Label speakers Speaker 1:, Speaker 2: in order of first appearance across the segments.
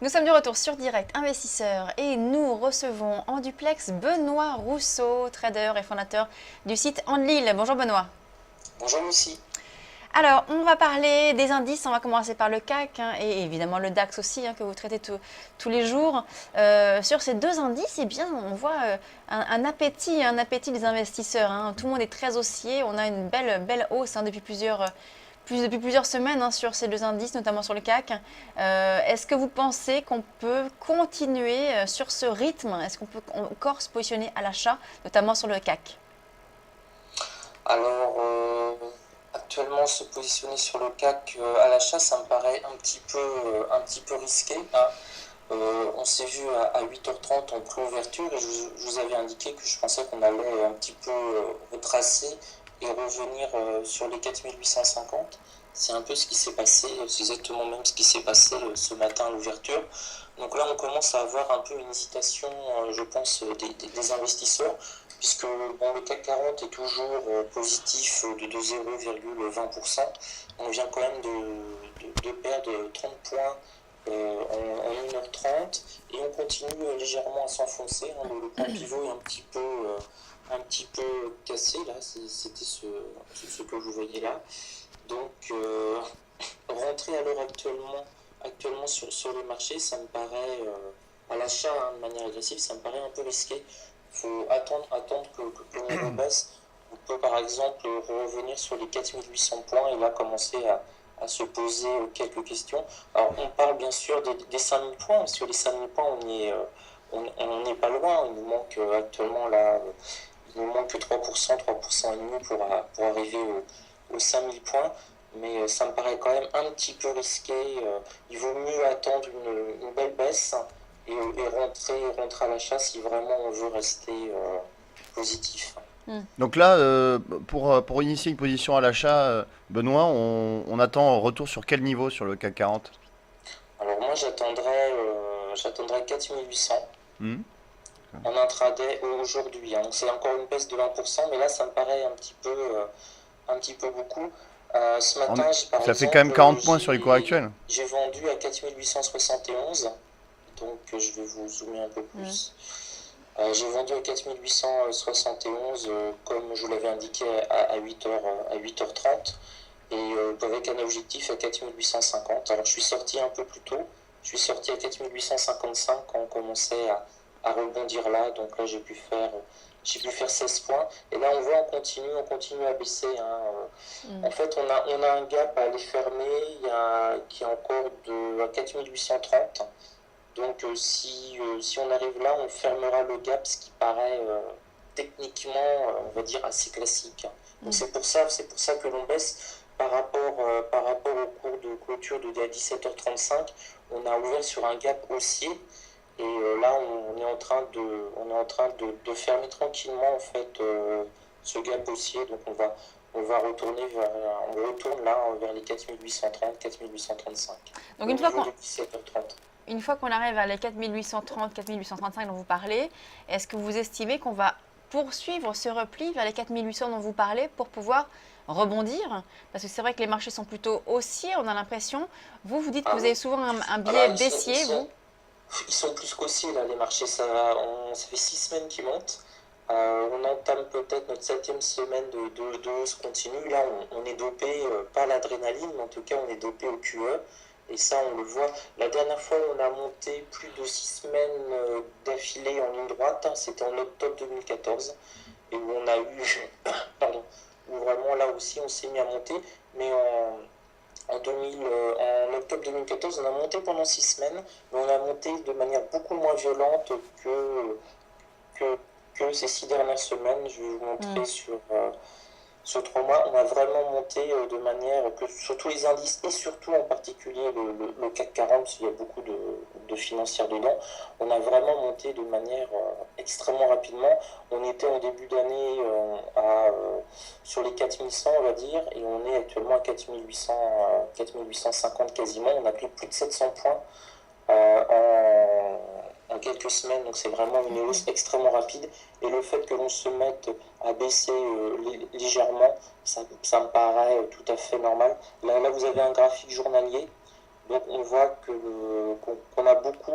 Speaker 1: Nous sommes de retour sur Direct Investisseur et nous recevons en duplex Benoît Rousseau, trader et fondateur du site Enlil. Bonjour Benoît.
Speaker 2: Bonjour Lucie.
Speaker 1: Alors, on va parler des indices. On va commencer par le CAC et évidemment le DAX aussi que vous traitez tous les jours. Sur ces deux indices, eh bien, on voit un appétit des investisseurs. Tout le monde est très haussier. On a une belle hausse depuis plusieurs semaines sur ces deux indices, notamment sur le CAC. Est-ce que vous pensez qu'on peut continuer sur ce rythme? Est-ce qu'on peut encore se positionner à l'achat, notamment sur le CAC?
Speaker 2: Alors, actuellement, se positionner sur le CAC à l'achat, ça me paraît un petit peu risqué, hein. On s'est vu à 8h30 en préouverture et je vous avais indiqué que je pensais qu'on allait un petit peu retracer et revenir sur les 4850. C'est un peu ce qui s'est passé, c'est exactement même ce qui s'est passé ce matin à l'ouverture. Donc là, on commence à avoir un peu une hésitation, je pense, des investisseurs, puisque bon, le CAC 40 est toujours positif de 0,20%. On vient quand même de perdre 30 points en 1h30 et on continue légèrement à s'enfoncer, hein. Le point pivot est un petit peu cassé là, c'était ce que vous voyez là. Donc rentrer à l'heure actuellement sur les marchés, ça me paraît à l'achat, hein, de manière agressive, ça me paraît un peu risqué. Il faut attendre que l'on rebaisse. On peut par exemple revenir sur les 4800 points et là commencer à se poser quelques questions. Alors on parle bien sûr des 5000 points. Sur les 5000 points, on n'est pas loin. Il nous manque actuellement là, il nous manque que 3%, 3% et demi pour arriver aux 5000 points. Mais ça me paraît quand même un petit peu risqué. Il vaut mieux attendre une belle baisse et rentrer à l'achat si vraiment on veut rester positif.
Speaker 3: Donc là, pour initier une position à l'achat, Benoît, on attend un retour sur quel niveau sur le CAC 40?
Speaker 2: Alors moi j'attendrais 4800
Speaker 3: Hmm.
Speaker 2: en intraday aujourd'hui, hein. Donc c'est encore une baisse de 20%, mais là ça me paraît un petit peu beaucoup. Ce
Speaker 3: On
Speaker 2: matin,
Speaker 3: est-
Speaker 2: par
Speaker 3: Ça fait quand même
Speaker 2: exemple,
Speaker 3: 40 points sur les cours actuels.
Speaker 2: j'ai vendu à 4871, donc je vais vous zoomer un peu
Speaker 1: Mm.
Speaker 2: plus. J'ai vendu à 4871, comme je vous l'avais indiqué à 8h30, et avec un objectif à 4850. Alors je suis sorti un peu plus tôt, je suis sorti à 4855 quand on commençait à rebondir là, donc là j'ai pu faire 16 points, et là on continue à baisser, hein.
Speaker 1: Mm.
Speaker 2: En fait on a un gap à aller fermer, qui est encore à 4830. Donc si on arrive là, on fermera le gap, ce qui paraît techniquement, on va dire, assez classique. Donc
Speaker 1: Mm.
Speaker 2: c'est pour ça que l'on baisse par rapport au cours de clôture à 17h35. On a ouvert sur un gap haussier et là on est en train de fermer tranquillement en fait ce gap haussier. Donc on va on retourne là vers les 4830, 4835
Speaker 1: Donc
Speaker 2: au niveau de 17h30.
Speaker 1: une fois qu'on arrive à les 4830, 4835 dont vous parlez, est-ce que vous estimez qu'on va poursuivre ce repli vers les 4800 dont vous parlez pour pouvoir rebondir? Parce que c'est vrai que les marchés sont plutôt haussiers, on a l'impression. Vous dites que
Speaker 2: Ah
Speaker 1: vous
Speaker 2: oui.
Speaker 1: avez souvent un
Speaker 2: Ah là,
Speaker 1: biais baissier, vous.
Speaker 2: ils sont plus qu'haussiers, là, les marchés. Ça fait 6 semaines qu'ils montent. On entame peut-être notre 7e semaine de hausse continue. Là, on est dopé, pas à l'adrénaline, mais en tout cas, on est dopé au QE. Et ça, on le voit. La dernière fois, on a monté plus de 6 semaines d'affilée en ligne droite, hein. C'était en octobre 2014. Et où on a eu, pardon, où vraiment là aussi, on s'est mis à monter. Mais en octobre 2014, on a monté pendant 6 semaines, mais on a monté de manière beaucoup moins violente que, que ces 6 dernières semaines. Je vais vous
Speaker 1: Mm.
Speaker 2: montrer sur 3 mois. On a vraiment monté de manière que sur tous les indices et surtout en particulier le CAC 40, parce qu'il y a beaucoup de financières dedans, on a vraiment monté de manière extrêmement rapidement. On était en début d'année sur les 4100, on va dire, et on est actuellement à 4800, 4850 quasiment. On a pris plus de 700 points en quelques semaines, donc c'est vraiment une hausse extrêmement rapide. Et le fait que l'on se mette à baisser légèrement, ça me paraît tout à fait normal. Là, vous avez un graphique journalier. Donc on voit qu'on a beaucoup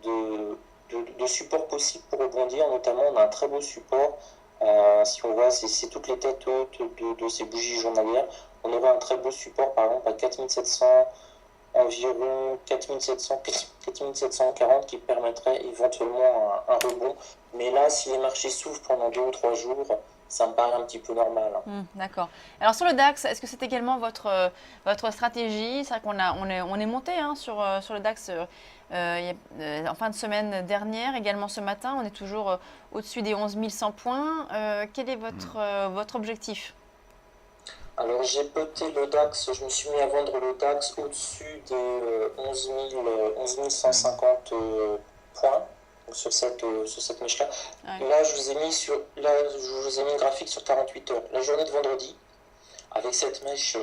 Speaker 2: de supports possibles pour rebondir. Notamment, on a un très beau support. Si on voit, c'est toutes les têtes hautes de ces bougies journalières. On aurait un très beau support, par exemple, à 4700, environ 4700, 4740, qui permettrait éventuellement un rebond. Mais là, si les marchés s'ouvrent pendant 2 ou 3 jours, ça me paraît un petit peu normal.
Speaker 1: D'accord. Alors sur le DAX, est-ce que c'est également votre stratégie? C'est vrai on est monté sur le DAX en fin de semaine dernière, également ce matin. On est toujours au-dessus des 11 100 points. Quel est votre objectif?
Speaker 2: Alors j'ai poté le DAX, je me suis mis à vendre le DAX au-dessus des 11 150 points, donc sur cette mèche-là.
Speaker 1: Ouais.
Speaker 2: Là, je vous ai mis un graphique sur 48 heures. La journée de vendredi, avec cette mèche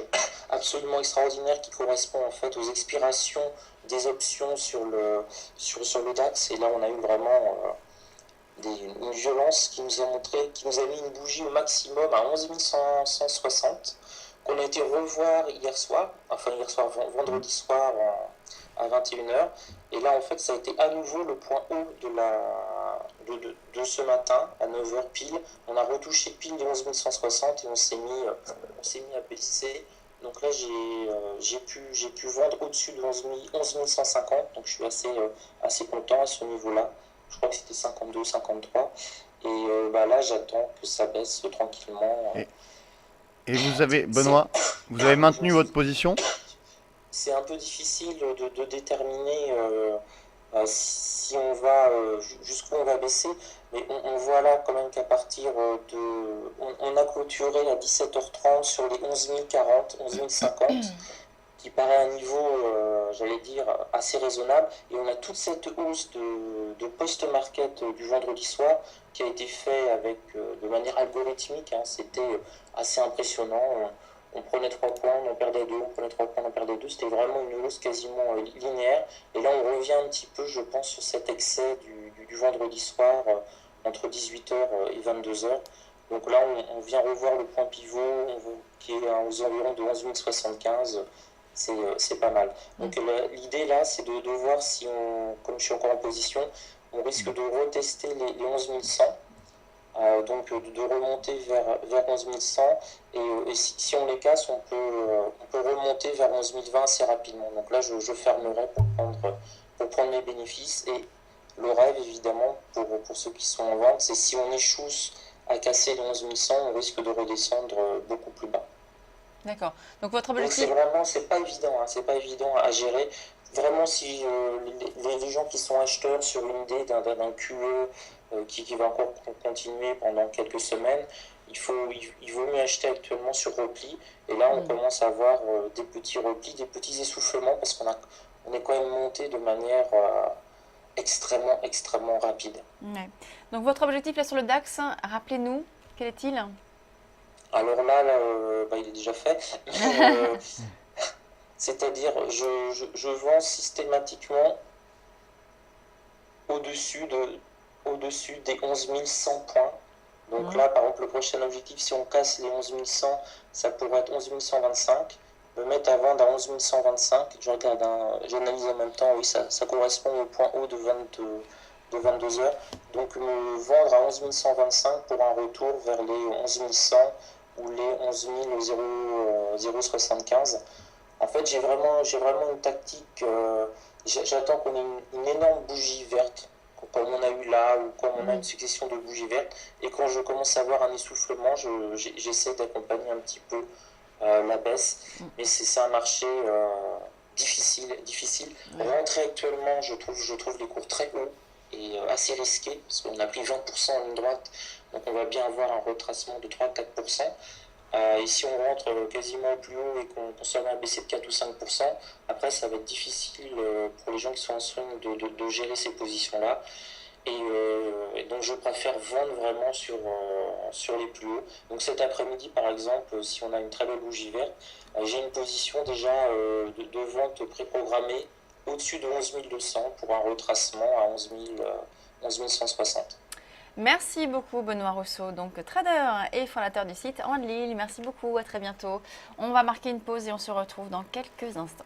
Speaker 2: absolument extraordinaire qui correspond en fait aux expirations des options sur le DAX. Et là, on a eu vraiment une violence qui nous a mis une bougie au maximum à 11 160, qu'on a été revoir vendredi soir à 21 h. Et là, en fait, ça a été à nouveau le point haut de ce matin, à 9 h pile. On a retouché pile les 11 160 et on s'est mis à baisser. Donc là, j'ai pu vendre au-dessus de 11 150, donc je suis assez content à ce niveau-là. Je crois que c'était 52, 53. Et là, j'attends que ça baisse tranquillement.
Speaker 3: Et vous avez, Benoît, vous avez maintenu votre position?
Speaker 2: C'est un peu difficile de déterminer si on va jusqu'où on va baisser, mais on voit là quand même qu'à partir on a clôturé à 17h30 sur les 11 040, 11 050, qui paraît un niveau, j'allais dire, assez raisonnable. Et on a toute cette hausse de post-market du vendredi soir qui a été fait de manière algorithmique. C'était assez impressionnant. On prenait 3 points, on en perdait 2, on prenait 3 points, on en perdait 2. C'était vraiment une hausse quasiment linéaire. Et là, on revient un petit peu, je pense, sur cet excès du vendredi soir entre 18 h et 22 h. Donc là, on vient revoir le point pivot qui est aux environs de 11 075. C'est pas mal. Donc l'idée là, c'est de voir si comme je suis encore en position, on risque de retester les 11 100, donc de remonter vers 11 100, et si on les casse, on peut remonter vers 11 020 assez rapidement. Donc là, je fermerai pour prendre mes bénéfices. Et le rêve, évidemment, pour ceux qui sont en vente, c'est si on échoue à casser les 11 100, on risque de redescendre beaucoup plus bas.
Speaker 1: D'accord. Donc votre
Speaker 2: Donc
Speaker 1: objectif...
Speaker 2: c'est pas évident, c'est pas évident à gérer. Vraiment, si les gens qui sont acheteurs sur une idée d'un QE qui va encore continuer pendant quelques semaines, il vaut mieux acheter actuellement sur repli. Et là, on commence à voir des petits replis, des petits essoufflements, parce qu'on est quand même monté de manière extrêmement, extrêmement rapide.
Speaker 1: Ouais. Donc votre objectif là sur le DAX, rappelez-nous, quel est-il?
Speaker 2: Alors là, il est déjà fait. C'est-à-dire, je vends systématiquement au-dessus des 11 100 points. Donc là, par exemple, le prochain objectif, si on casse les 11 100, ça pourrait être 11 125. Me mettre à vendre à 11 125. Je regarde, j'analyse en même temps, oui, ça correspond au point haut de 22 heures. Donc me vendre à 11 125 pour un retour vers les 11 100 ou les 11 075. En fait, j'ai vraiment une tactique. J'attends qu'on ait une énorme bougie verte, comme on a eu là, ou comme on a une succession de bougies vertes. Et quand je commence à avoir un essoufflement, j'essaie d'accompagner un petit peu la baisse. Mais c'est un marché difficile. Rentrer actuellement, je trouve les cours très hauts et assez risqués, parce qu'on a pris 20% en ligne droite. Donc on va bien avoir un retracement de 3-4%. Et si on rentre quasiment au plus haut et qu'on se met à baisser de 4 ou 5%, après ça va être difficile pour les gens qui sont en swing de gérer ces positions-là. Et donc je préfère vendre vraiment sur les plus hauts. Donc cet après-midi par exemple, si on a une très belle bougie verte, j'ai une position déjà de vente préprogrammée au-dessus de 11 200 pour un retracement à 11 160.
Speaker 1: Merci beaucoup Benoît Rousseau, donc trader et fondateur du site Enlil. Merci beaucoup, à très bientôt. On va marquer une pause et on se retrouve dans quelques instants.